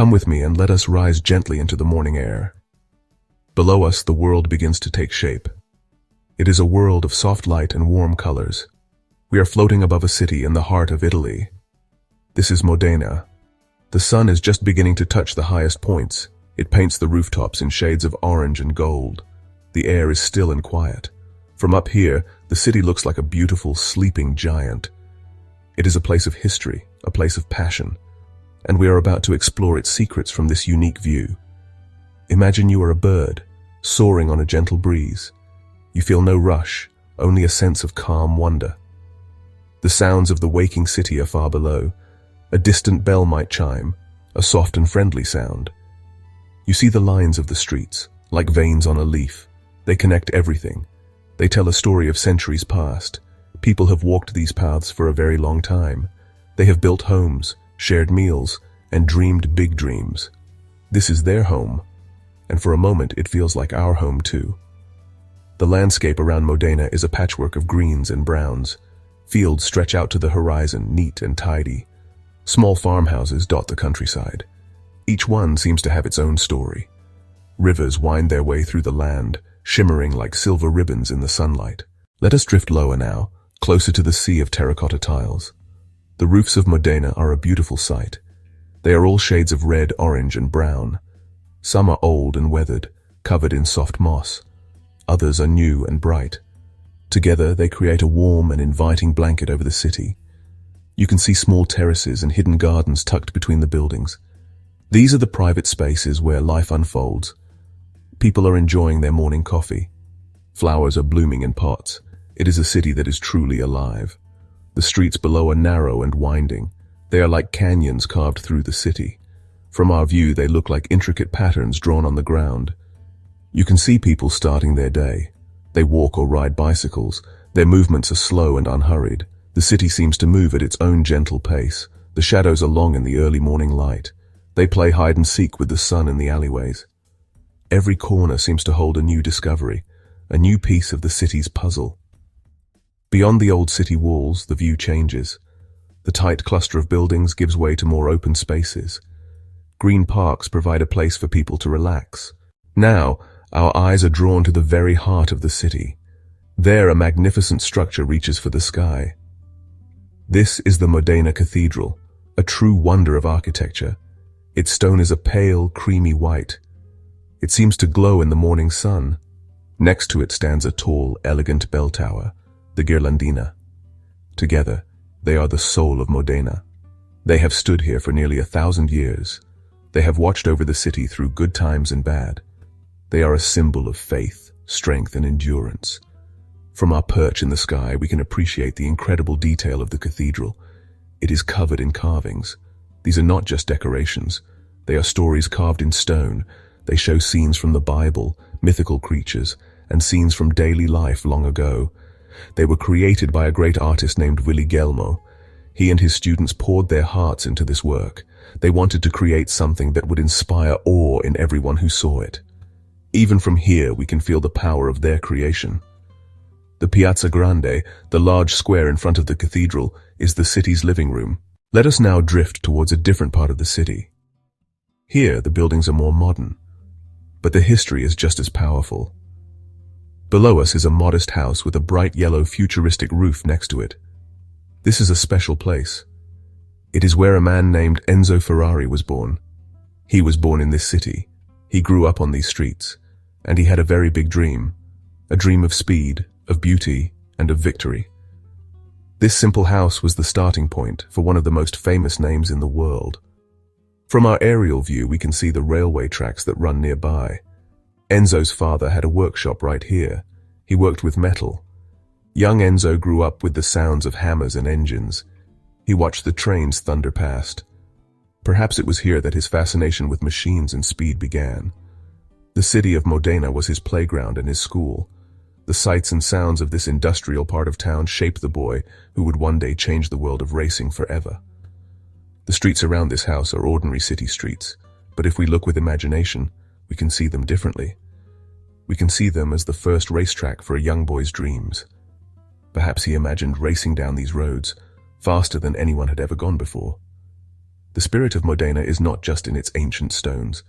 Come with me and let us rise gently into the morning air. Below us, the world begins to take shape. It is a world of soft light and warm colors. We are floating above a city in the heart of Italy. This is Modena. The sun is just beginning to touch the highest points. It paints the rooftops in shades of orange and gold. The air is still and quiet. From up here, the city looks like a beautiful, sleeping giant. It is a place of history, a place of passion, and we are about to explore its secrets from this unique view. Imagine you are a bird, soaring on a gentle breeze. You feel no rush, only a sense of calm wonder. The sounds of the waking city are far below. A distant bell might chime, a soft and friendly sound. You see the lines of the streets, like veins on a leaf. They connect everything. They tell a story of centuries past. People have walked these paths for a very long time. They have built homes, shared meals, and dreamed big dreams. This is their home, and for a moment it feels like our home too. The landscape around Modena is a patchwork of greens and browns. Fields stretch out to the horizon, neat and tidy. Small farmhouses dot the countryside. Each one seems to have its own story. Rivers wind their way through the land, shimmering like silver ribbons in the sunlight. Let us drift lower now, closer to the sea of terracotta tiles. The roofs of Modena are a beautiful sight. They are all shades of red, orange, and brown. Some are old and weathered, covered in soft moss. Others are new and bright. Together, they create a warm and inviting blanket over the city. You can see small terraces and hidden gardens tucked between the buildings. These are the private spaces where life unfolds. People are enjoying their morning coffee. Flowers are blooming in pots. It is a city that is truly alive. The streets below are narrow and winding. They are like canyons carved through the city. From our view, they look like intricate patterns drawn on the ground. You can see people starting their day. They walk or ride bicycles. Their movements are slow and unhurried. The city seems to move at its own gentle pace. The shadows are long in the early morning light. They play hide and seek with the sun in the alleyways. Every corner seems to hold a new discovery, a new piece of the city's puzzle. Beyond the old city walls, the view changes. The tight cluster of buildings gives way to more open spaces. Green parks provide a place for people to relax. Now, our eyes are drawn to the very heart of the city. There, a magnificent structure reaches for the sky. This is the Modena Cathedral, a true wonder of architecture. Its stone is a pale, creamy white. It seems to glow in the morning sun. Next to it stands a tall, elegant bell tower, the Ghirlandina. Together, they are the soul of Modena. They have stood here for nearly 1,000 years. They have watched over the city through good times and bad. They are a symbol of faith, strength, and endurance. From our perch in the sky, we can appreciate the incredible detail of the cathedral. It is covered in carvings. These are not just decorations. They are stories carved in stone. They show scenes from the Bible, mythical creatures, and scenes from daily life long ago. They were created by a great artist named Willi Gelmo. He and his students poured their hearts into this work. They wanted to create something that would inspire awe in everyone who saw it. Even from here, we can feel the power of their creation. The Piazza Grande, the large square in front of the cathedral, is the city's living room. Let us now drift towards a different part of the city. Here, the buildings are more modern, but the history is just as powerful. Below us is a modest house with a bright yellow futuristic roof next to it. This is a special place. It is where a man named Enzo Ferrari was born. He was born in this city. He grew up on these streets, and he had a very big dream. A dream of speed, of beauty, and of victory. This simple house was the starting point for one of the most famous names in the world. From our aerial view, we can see the railway tracks that run nearby. Enzo's father had a workshop right here. He worked with metal. Young Enzo grew up with the sounds of hammers and engines. He watched the trains thunder past. Perhaps it was here that his fascination with machines and speed began. The city of Modena was his playground and his school. The sights and sounds of this industrial part of town shaped the boy who would one day change the world of racing forever. The streets around this house are ordinary city streets, but if we look with imagination, we can see them differently. We can see them as the first racetrack for a young boy's dreams. Perhaps he imagined racing down these roads faster than anyone had ever gone before. The spirit of Modena is not just in its ancient stones.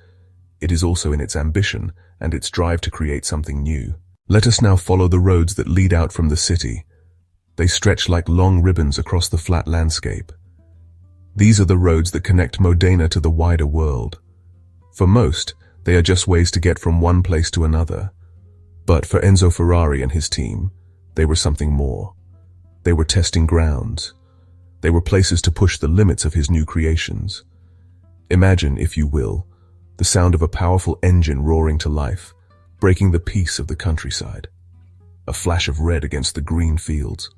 It is also in its ambition and its drive to create something new. Let us now follow the roads that lead out from the city. They stretch like long ribbons across the flat landscape. These are the roads that connect Modena to the wider world. For most, they are just ways to get from one place to another. But for Enzo Ferrari and his team, they were something more. They were testing grounds. They were places to push the limits of his new creations. Imagine, if you will, the sound of a powerful engine roaring to life, breaking the peace of the countryside. A flash of red against the green fields.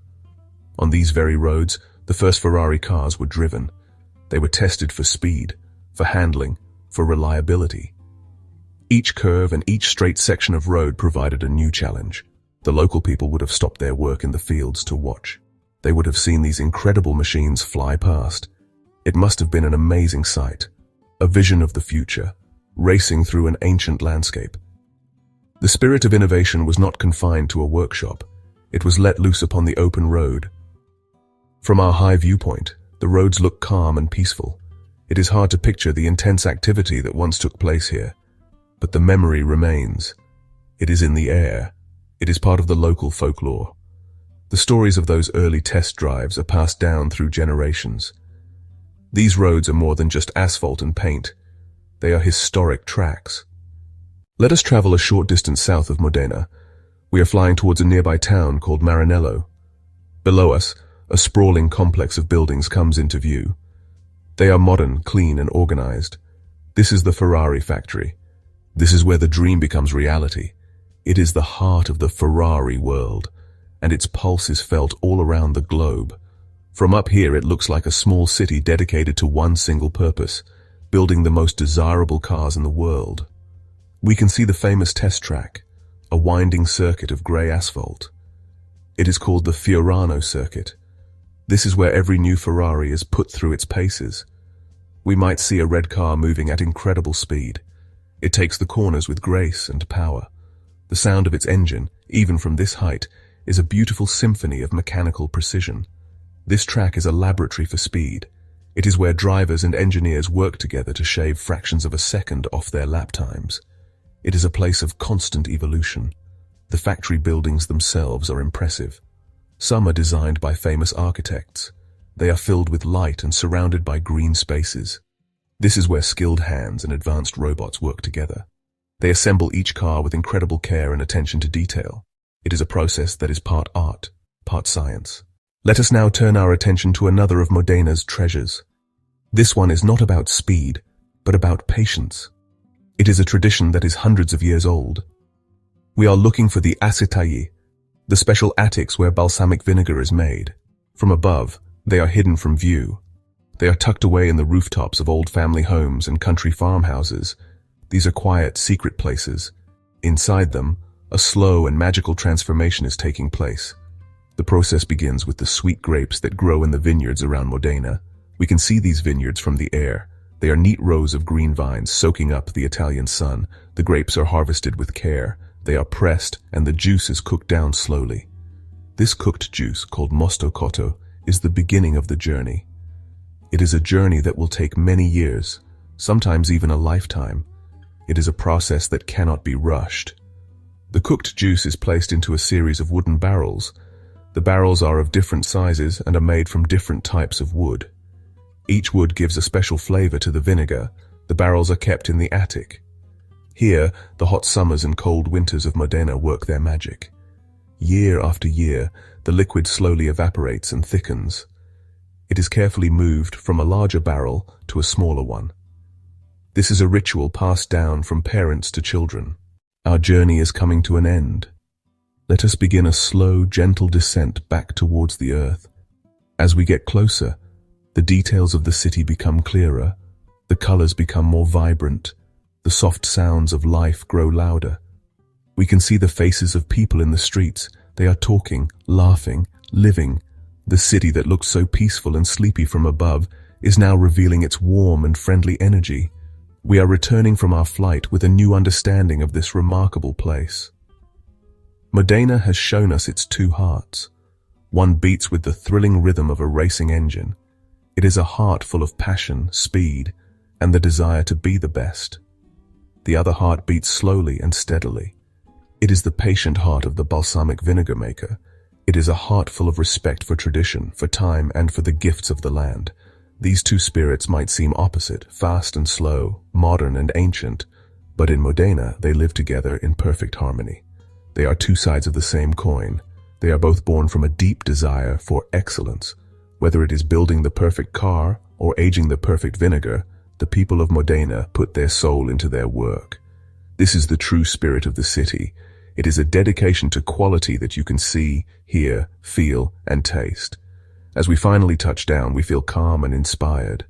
On these very roads, the first Ferrari cars were driven. They were tested for speed, for handling, for reliability. Each curve and each straight section of road provided a new challenge. The local people would have stopped their work in the fields to watch. They would have seen these incredible machines fly past. It must have been an amazing sight, a vision of the future, racing through an ancient landscape. The spirit of innovation was not confined to a workshop. It was let loose upon the open road. From our high viewpoint, the roads look calm and peaceful. It is hard to picture the intense activity that once took place here. But the memory remains. It is in the air. It is part of the local folklore. The stories of those early test drives are passed down through generations. These roads are more than just asphalt and paint. They are historic tracks. Let us travel a short distance south of Modena. We are flying towards a nearby town called Maranello. Below us, a sprawling complex of buildings comes into view. They are modern, clean, and organized. This is the Ferrari factory. This is where the dream becomes reality. It is the heart of the Ferrari world, and its pulse is felt all around the globe. From up here, it looks like a small city dedicated to one single purpose, building the most desirable cars in the world. We can see the famous test track, a winding circuit of grey asphalt. It is called the Fiorano circuit. This is where every new Ferrari is put through its paces. We might see a red car moving at incredible speed. It takes the corners with grace and power. The sound of its engine, even from this height, is a beautiful symphony of mechanical precision. This track is a laboratory for speed. It is where drivers and engineers work together to shave fractions of a second off their lap times. It is a place of constant evolution. The factory buildings themselves are impressive. Some are designed by famous architects. They are filled with light and surrounded by green spaces. This is where skilled hands and advanced robots work together. They assemble each car with incredible care and attention to detail. It is a process that is part art, part science. Let us now turn our attention to another of Modena's treasures. This one is not about speed, but about patience. It is a tradition that is hundreds of years old. We are looking for the acetayi, the special attics where balsamic vinegar is made. From above, they are hidden from view. They are tucked away in the rooftops of old family homes and country farmhouses. These are quiet, secret places. Inside them, a slow and magical transformation is taking place. The process begins with the sweet grapes that grow in the vineyards around Modena. We can see these vineyards from the air. They are neat rows of green vines soaking up the Italian sun. The grapes are harvested with care. They are pressed, and the juice is cooked down slowly. This cooked juice, called mosto cotto, is the beginning of the journey. It is a journey that will take many years, sometimes even a lifetime. It is a process that cannot be rushed. The cooked juice is placed into a series of wooden barrels. The barrels are of different sizes and are made from different types of wood. Each wood gives a special flavor to the vinegar. The barrels are kept in the attic. Here, the hot summers and cold winters of Modena work their magic. Year after year, the liquid slowly evaporates and thickens. It is carefully moved from a larger barrel to a smaller one. This is a ritual passed down from parents to children. Our journey is coming to an end. Let us begin a slow, gentle descent back towards the earth. As we get closer, the details of the city become clearer, the colors become more vibrant, the soft sounds of life grow louder. We can see the faces of people in the streets. They are talking, laughing, living. The city that looked so peaceful and sleepy from above is now revealing its warm and friendly energy. We are returning from our flight with a new understanding of this remarkable place. Modena has shown us its two hearts. One beats with the thrilling rhythm of a racing engine. It is a heart full of passion, speed, and the desire to be the best. The other heart beats slowly and steadily. It is the patient heart of the balsamic vinegar maker. It is a heart full of respect for tradition, for time, and for the gifts of the land. These two spirits might seem opposite, fast and slow, modern and ancient, but in Modena they live together in perfect harmony. They are two sides of the same coin. They are both born from a deep desire for excellence. Whether it is building the perfect car or aging the perfect vinegar, the people of Modena put their soul into their work. This is the true spirit of the city. It is a dedication to quality that you can see, hear, feel, and taste. As we finally touch down, we feel calm and inspired.